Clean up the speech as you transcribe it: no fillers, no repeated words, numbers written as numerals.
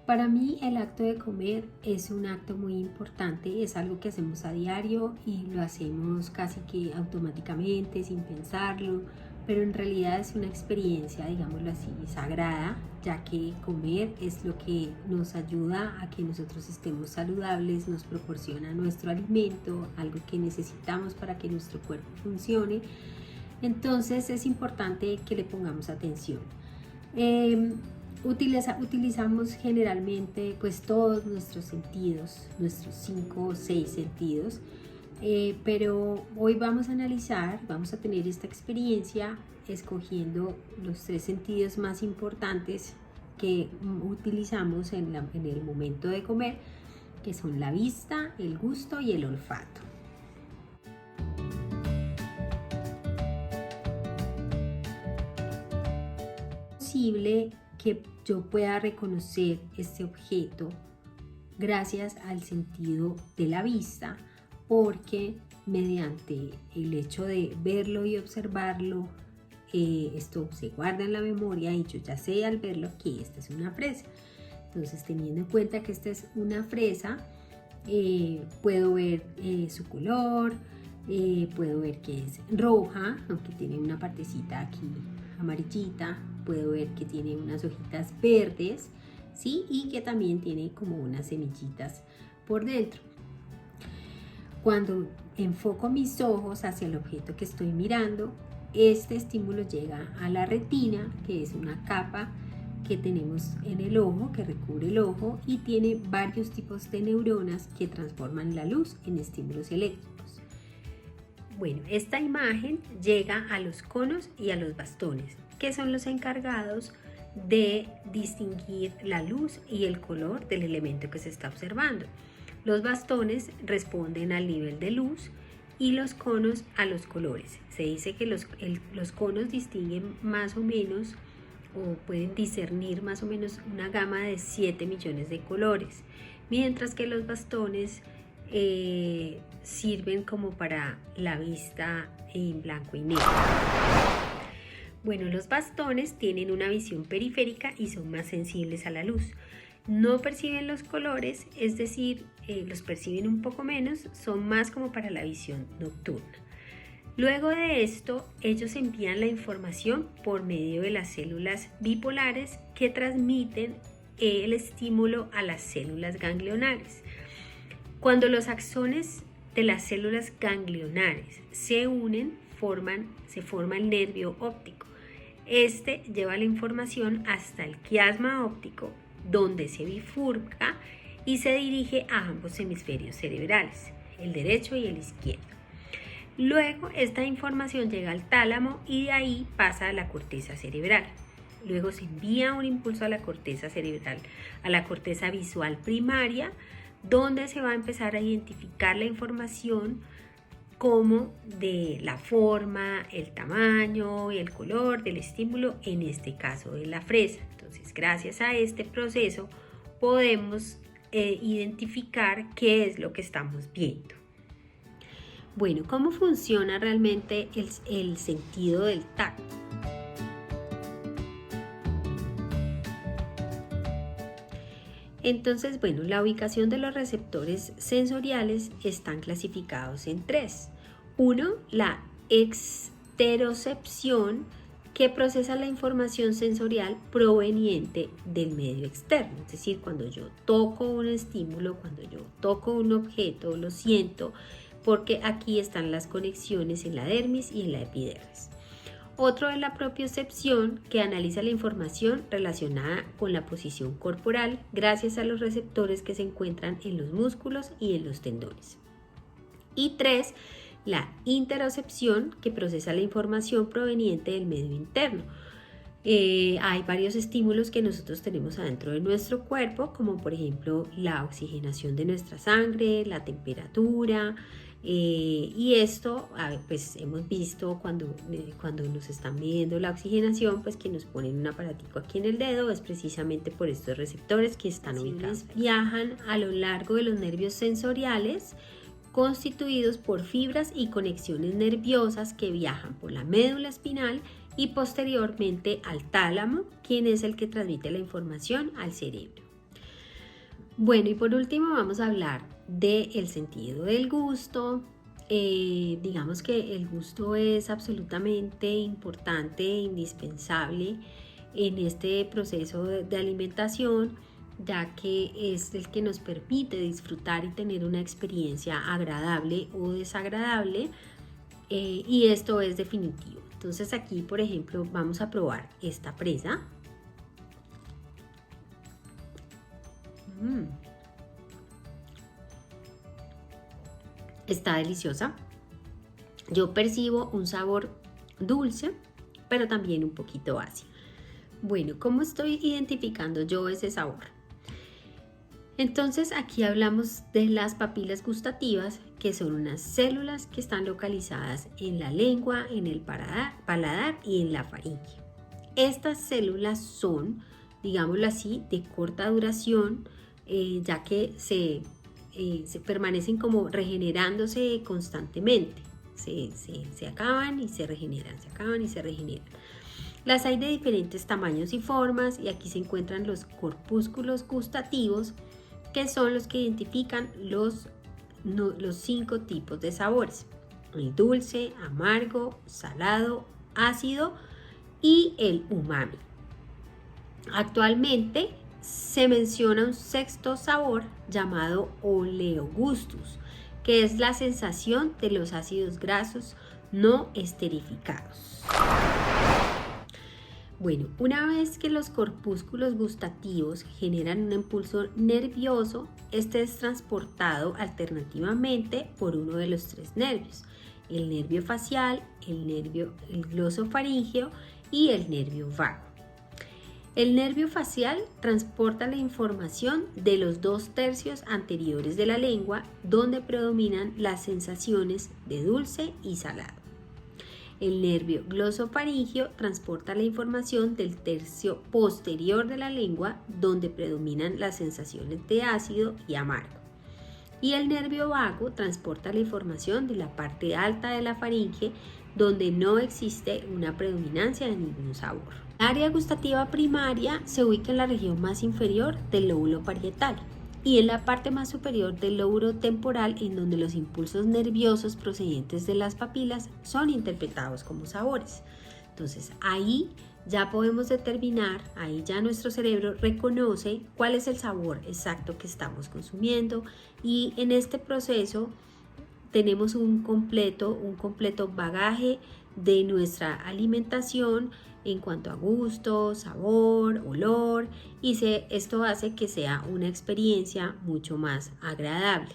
Para mí el acto de comer es un acto muy importante, es algo que hacemos a diario y lo hacemos casi que automáticamente, sin pensarlo, pero en realidad es una experiencia, digámoslo así, sagrada, ya que comer es lo que nos ayuda a que nosotros estemos saludables, nos proporciona nuestro alimento, algo que necesitamos para que nuestro cuerpo funcione. Entonces es importante que le pongamos atención. Utilizamos generalmente pues todos nuestros sentidos, nuestros 5 o 6 sentidos, pero hoy vamos a analizar, vamos a tener esta experiencia escogiendo los 3 sentidos más importantes que utilizamos en el momento de comer, que son la vista, el gusto y el olfato. Es posible que yo pueda reconocer este objeto gracias al sentido de la vista, porque mediante el hecho de verlo y observarlo, esto se guarda en la memoria y yo ya sé al verlo que esta es una fresa. Entonces, teniendo en cuenta que esta es una fresa, puedo ver su color, puedo ver que es roja, aunque tiene una partecita aquí amarillita, puedo ver que tiene unas hojitas verdes, ¿sí? Y que también tiene como unas semillitas por dentro. Cuando enfoco mis ojos hacia el objeto que estoy mirando, este estímulo llega a la retina, que es una capa que tenemos en el ojo, que recubre el ojo y tiene varios tipos de neuronas que transforman la luz en estímulos eléctricos. Bueno, esta imagen llega a los conos y a los bastones, que son los encargados de distinguir la luz y el color del elemento que se está observando. Los bastones responden al nivel de luz y los conos a los colores. Se dice que los conos distinguen más o menos o pueden discernir más o menos una gama de 7 millones de colores, mientras que los bastones sirven como para la vista en blanco y negro. Bueno, los bastones tienen una visión periférica y son más sensibles a la luz. No perciben los colores, es decir, los perciben un poco menos, son más como para la visión nocturna. Luego de esto, ellos envían la información por medio de las células bipolares que transmiten el estímulo a las células ganglionares. Cuando los axones de las células ganglionares se unen, se forma el nervio óptico. Este lleva la información hasta el quiasma óptico, donde se bifurca y se dirige a ambos hemisferios cerebrales, el derecho y el izquierdo. Luego esta información llega al tálamo y de ahí pasa a la corteza cerebral. Luego se envía un impulso a la corteza cerebral, a la corteza visual primaria, donde se va a empezar a identificar la información como de la forma, el tamaño y el color del estímulo, en este caso de la fresa. Entonces, gracias a este proceso podemos identificar qué es lo que estamos viendo. Bueno, ¿cómo funciona realmente el sentido del tacto? Entonces, bueno, la ubicación de los receptores sensoriales están clasificados en 3. 1, la exterocepción, que procesa la información sensorial proveniente del medio externo. Es decir, cuando yo toco un estímulo, cuando yo toco un objeto, lo siento, porque aquí están las conexiones en la dermis y en la epidermis. Otro es la propiocepción, que analiza la información relacionada con la posición corporal gracias a los receptores que se encuentran en los músculos y en los tendones. Y 3, la interocepción, que procesa la información proveniente del medio interno. Hay varios estímulos que nosotros tenemos adentro de nuestro cuerpo, como por ejemplo la oxigenación de nuestra sangre, la temperatura, y esto pues hemos visto cuando nos están midiendo la oxigenación, pues que nos ponen un aparatico aquí en el dedo, es precisamente por estos receptores que están ubicados. Viajan a lo largo de los nervios sensoriales, constituidos por fibras y conexiones nerviosas que viajan por la médula espinal y posteriormente al tálamo, quien es el que transmite la información al cerebro. Bueno, y por último vamos a hablar del sentido del gusto. Digamos que el gusto es absolutamente importante e indispensable en este proceso de alimentación, ya que es el que nos permite disfrutar y tener una experiencia agradable o desagradable, y esto es definitivo. Entonces aquí, por ejemplo, vamos a probar esta presa. Está deliciosa. Yo percibo un sabor dulce, pero también un poquito ácido. Bueno, ¿cómo estoy identificando yo ese sabor? Entonces aquí hablamos de las papilas gustativas, que son unas células que están localizadas en la lengua, en el paladar y en la faringe. Estas células son, digámoslo así, de corta duración, ya que se permanecen como regenerándose constantemente. Se acaban y se regeneran, se acaban y se regeneran. Las hay de diferentes tamaños y formas, y aquí se encuentran los corpúsculos gustativos, que son los que identifican los 5 tipos de sabores: el dulce, amargo, salado, ácido y el umami. Actualmente se menciona un sexto sabor llamado oleogustus, que es la sensación de los ácidos grasos no esterificados. Bueno, una vez que los corpúsculos gustativos generan un impulso nervioso, este es transportado alternativamente por uno de los 3 nervios: el nervio facial, el glosofaríngeo y el nervio vago. El nervio facial transporta la información de los 2/3 anteriores de la lengua, donde predominan las sensaciones de dulce y salado. El nervio glosofaríngeo transporta la información del tercio posterior de la lengua, donde predominan las sensaciones de ácido y amargo. Y el nervio vago transporta la información de la parte alta de la faringe, donde no existe una predominancia de ningún sabor. La área gustativa primaria se ubica en la región más inferior del lóbulo parietal y en la parte más superior del lóbulo temporal, en donde los impulsos nerviosos procedentes de las papilas son interpretados como sabores. Entonces ahí ya podemos determinar, ahí ya nuestro cerebro reconoce cuál es el sabor exacto que estamos consumiendo, y en este proceso tenemos un completo bagaje de nuestra alimentación en cuanto a gusto, sabor, olor, y esto hace que sea una experiencia mucho más agradable.